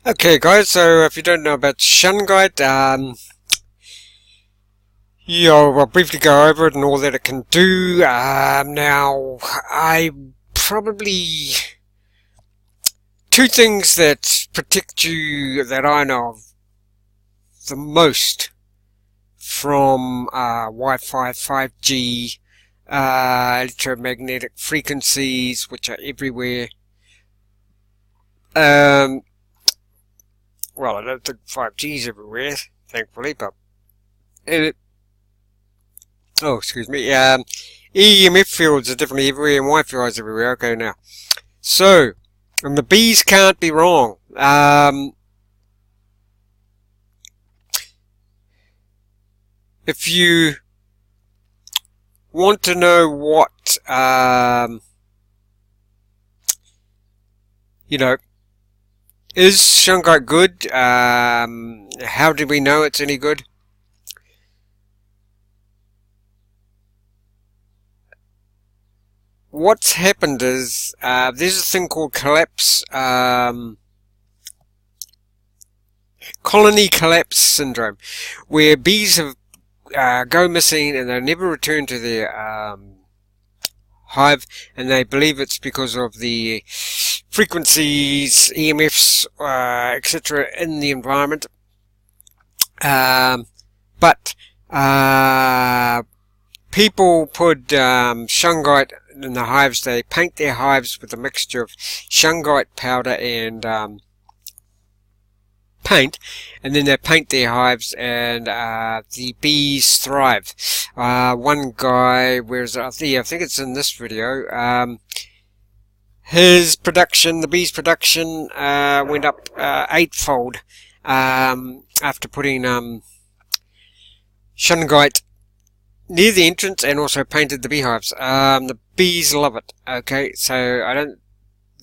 Okay guys, so if you don't know about Shungite, I'll briefly go over it and all that it can do. Now, two things that protect you that I know of the most from Wi-Fi, 5G, electromagnetic frequencies, which are everywhere. Well, I don't think 5G is everywhere, thankfully, but excuse me. EMF fields are definitely everywhere, and Wi-Fi is everywhere. Okay, now, so, and the bees can't be wrong. If you want to know what, is Shungite good? How do we know it's any good? What's happened is there's a thing called colony collapse syndrome, where bees have go missing and they never return to their hive, and they believe it's because of the frequencies, EMFs, etc. in the environment. But people put Shungite in the hives. They paint their hives with a mixture of Shungite powder and paint, and then they paint their hives, and the bees thrive. One guy, I think it's in this video, his production, the bees' production, went up 8-fold after putting Shungite near the entrance and also painted the beehives. The bees love it. Okay, so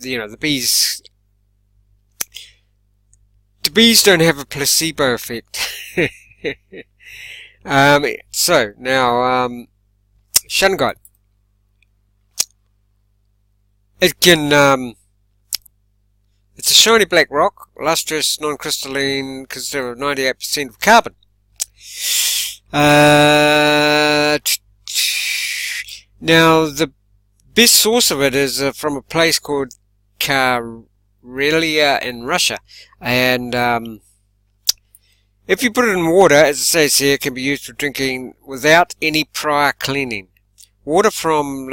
the bees don't have a placebo effect. So now, Shungite. It can, it's a shiny black rock, lustrous, non-crystalline, consisting of 98% of carbon. Now, the best source of it is from a place called Garrote in Russia, and if you put it in water, as it says here, it can be used for drinking without any prior cleaning. Water from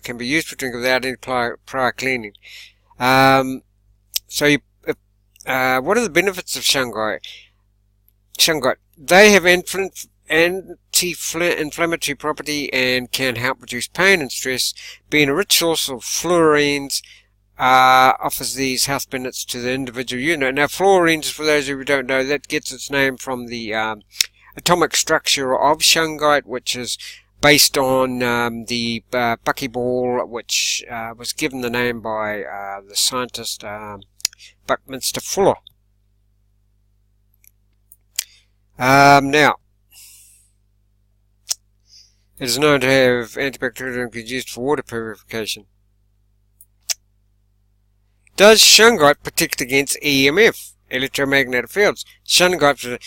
can be used for drinking without any prior cleaning. What are the benefits of Shungite? They have anti-inflammatory property and can help reduce pain and stress. Being a rich source of fluorines, offers these health benefits to the individual unit. Now, fluorines, for those of you who don't know, that gets its name from the atomic structure of Shungite, which is based on the buckyball, which was given the name by the scientist Buckminster Fuller. Now, it is known to have antibacterial and can be used for water purification. Does Shungite protect against EMF, electromagnetic fields? Shungite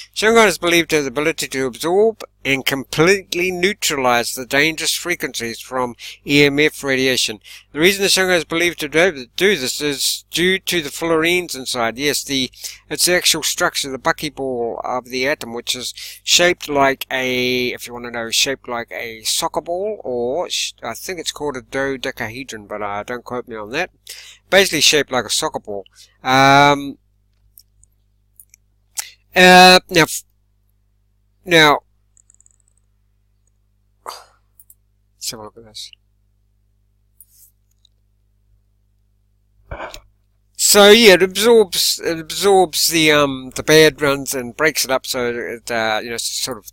is believed to have the ability to absorb and completely neutralize the dangerous frequencies from EMF radiation. The reason the Shungite is believed to do this is due to the fluorines inside. Yes, it's the actual structure, the buckyball of the atom, which is shaped like if you want to know, shaped like a soccer ball, or I think it's called a dodecahedron, but don't quote me on that. Basically shaped like a soccer ball. Now, let's have a look at this. So yeah, it absorbs the bad runs and breaks it up, so it sort of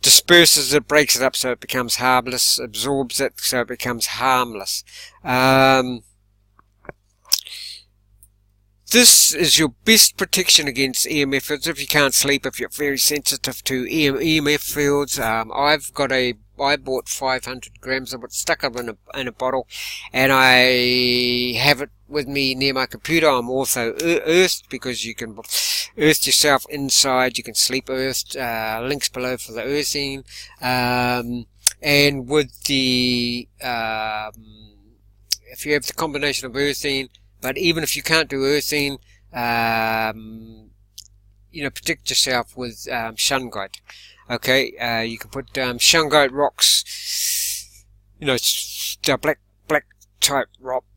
disperses it, breaks it up so it becomes harmless, absorbs it so it becomes harmless. This is your best protection against EMF fields. If you can't sleep, if you're very sensitive to EMF fields, I bought 500 grams of it, stuck it in a bottle, and I have it with me near my computer. I'm also earthed, because you can earth yourself inside. You can sleep earthed. Links below for the earthing. And with the if you have the combination of earthing, but even if you can't do earthing, you know, protect yourself with Shungite. Okay, you can put Shungite rocks, you know, the black type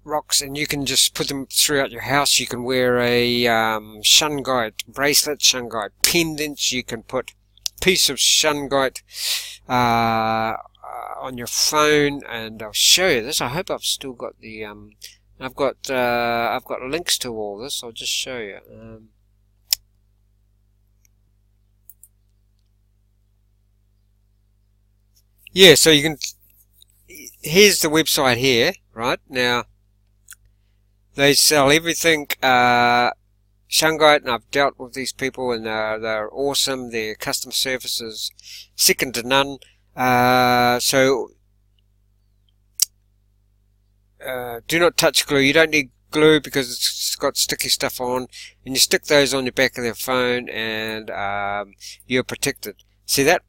rocks, and you can just put them throughout your house. You can wear a Shungite bracelet, Shungite pendants. You can put a piece of Shungite on your phone, and I'll show you this. I hope I've still got the I've got links to all this. I'll just show you. Yeah, so you can, here's the website here, right? Now, they sell everything, Shungite, and I've dealt with these people, and they're awesome. Their customer service is second to none. So, do not touch glue. You don't need glue because it's got sticky stuff on, and you stick those on your back of their phone, and you're protected. See that?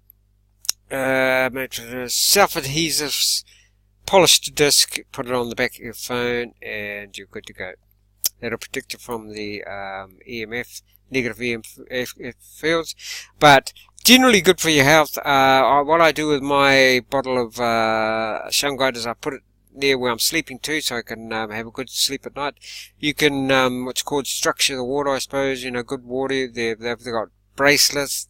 Self-adhesive polished disc, put it on the back of your phone, and you're good to go. That'll protect you from the EMF, negative EMF fields, but generally good for your health. What I do with my bottle of Shungite is I put it near where I'm sleeping too, so I can have a good sleep at night. You can what's called structure the water, I suppose. You know, good water. They've got bracelets,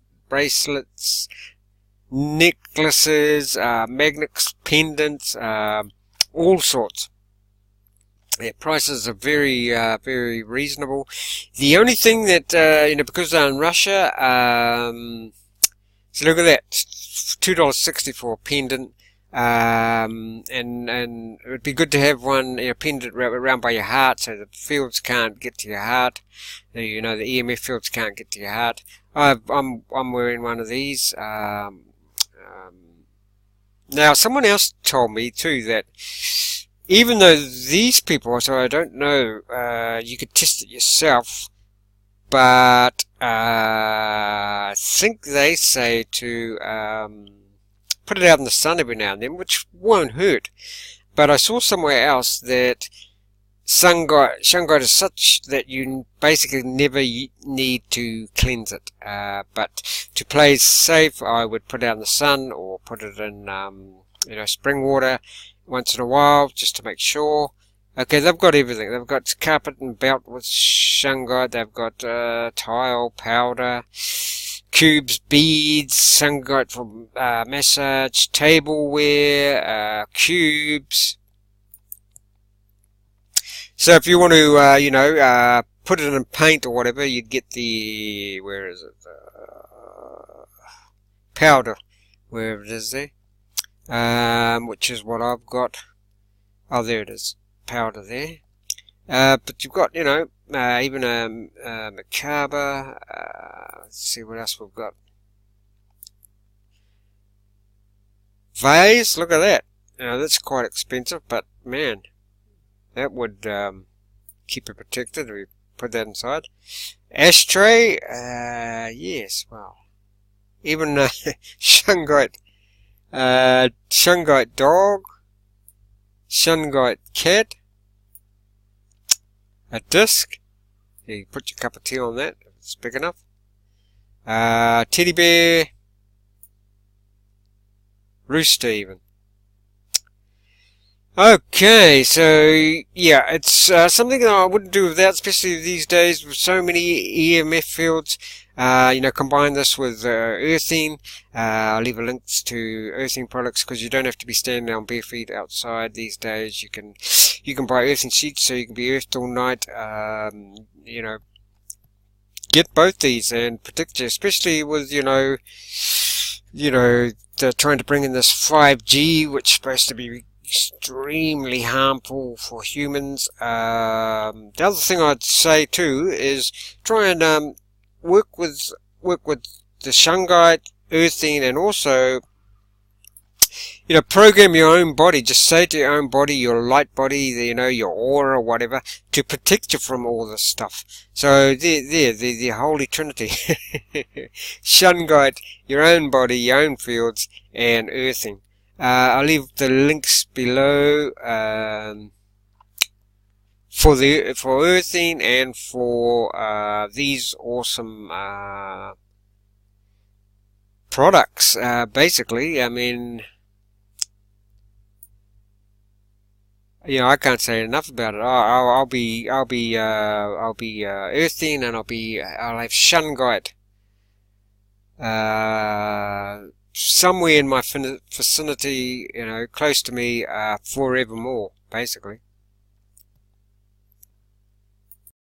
necklaces, magnets, pendants, all sorts. Yeah, prices are very reasonable. The only thing that you know, because they're in Russia, so look at that, $2.60 for a pendant, and it would be good to have one, you know, pendant around by your heart, so the fields can't get to your heart. You know, the EMF fields can't get to your heart. I'm wearing one of these. Now, someone else told me too that even though these people, so I don't know, you could test it yourself, but I think they say to put it out in the sun every now and then, which won't hurt. But I saw somewhere else that Shungite is such that you basically never need to cleanse it. But to play safe, I would put it out in the sun, or put it in you know, spring water once in a while, just to make sure. Okay, they've got everything. They've got carpet and belt with Shungite. They've got tile, powder, cubes, beads, Shungite for massage, tableware, cubes. So if you want to, you know, put it in paint or whatever, you'd get the, where is it, powder, wherever it is there, which is what I've got. Oh, there it is, powder there. But you've got, you know, even a macabre. Let's see what else we've got. Vase, look at that. You know, that's quite expensive, but man, that would keep it protected. We put that inside. Ashtray, yes, well, even Shungite, Shungite dog, Shungite cat, a disc. You put your cup of tea on that if it's big enough. Teddy bear, rooster even. Okay, so yeah, it's something that I wouldn't do without, especially these days with so many EMF fields. You know, combine this with earthing. I'll leave links to earthing products, because you don't have to be standing on bare feet outside these days. You can buy earthing sheets, so you can be earthed all night. You know, get both these and protect you, especially with you know, they're trying to bring in this 5G, which is supposed to be extremely harmful for humans. The other thing I'd say too is try and work with the Shungite, earthing, and also you know, program your own body. Just say to your own body, your light body, you know, your aura or whatever, to protect you from all this stuff. So the Holy Trinity. Shungite, your own body, your own fields, and earthing. I'll leave the links below for earthing and for these awesome products. Basically, I mean, you know, I can't say enough about it. I'll be earthing, and I'll have Shungite somewhere in my vicinity, you know, close to me, forevermore, basically.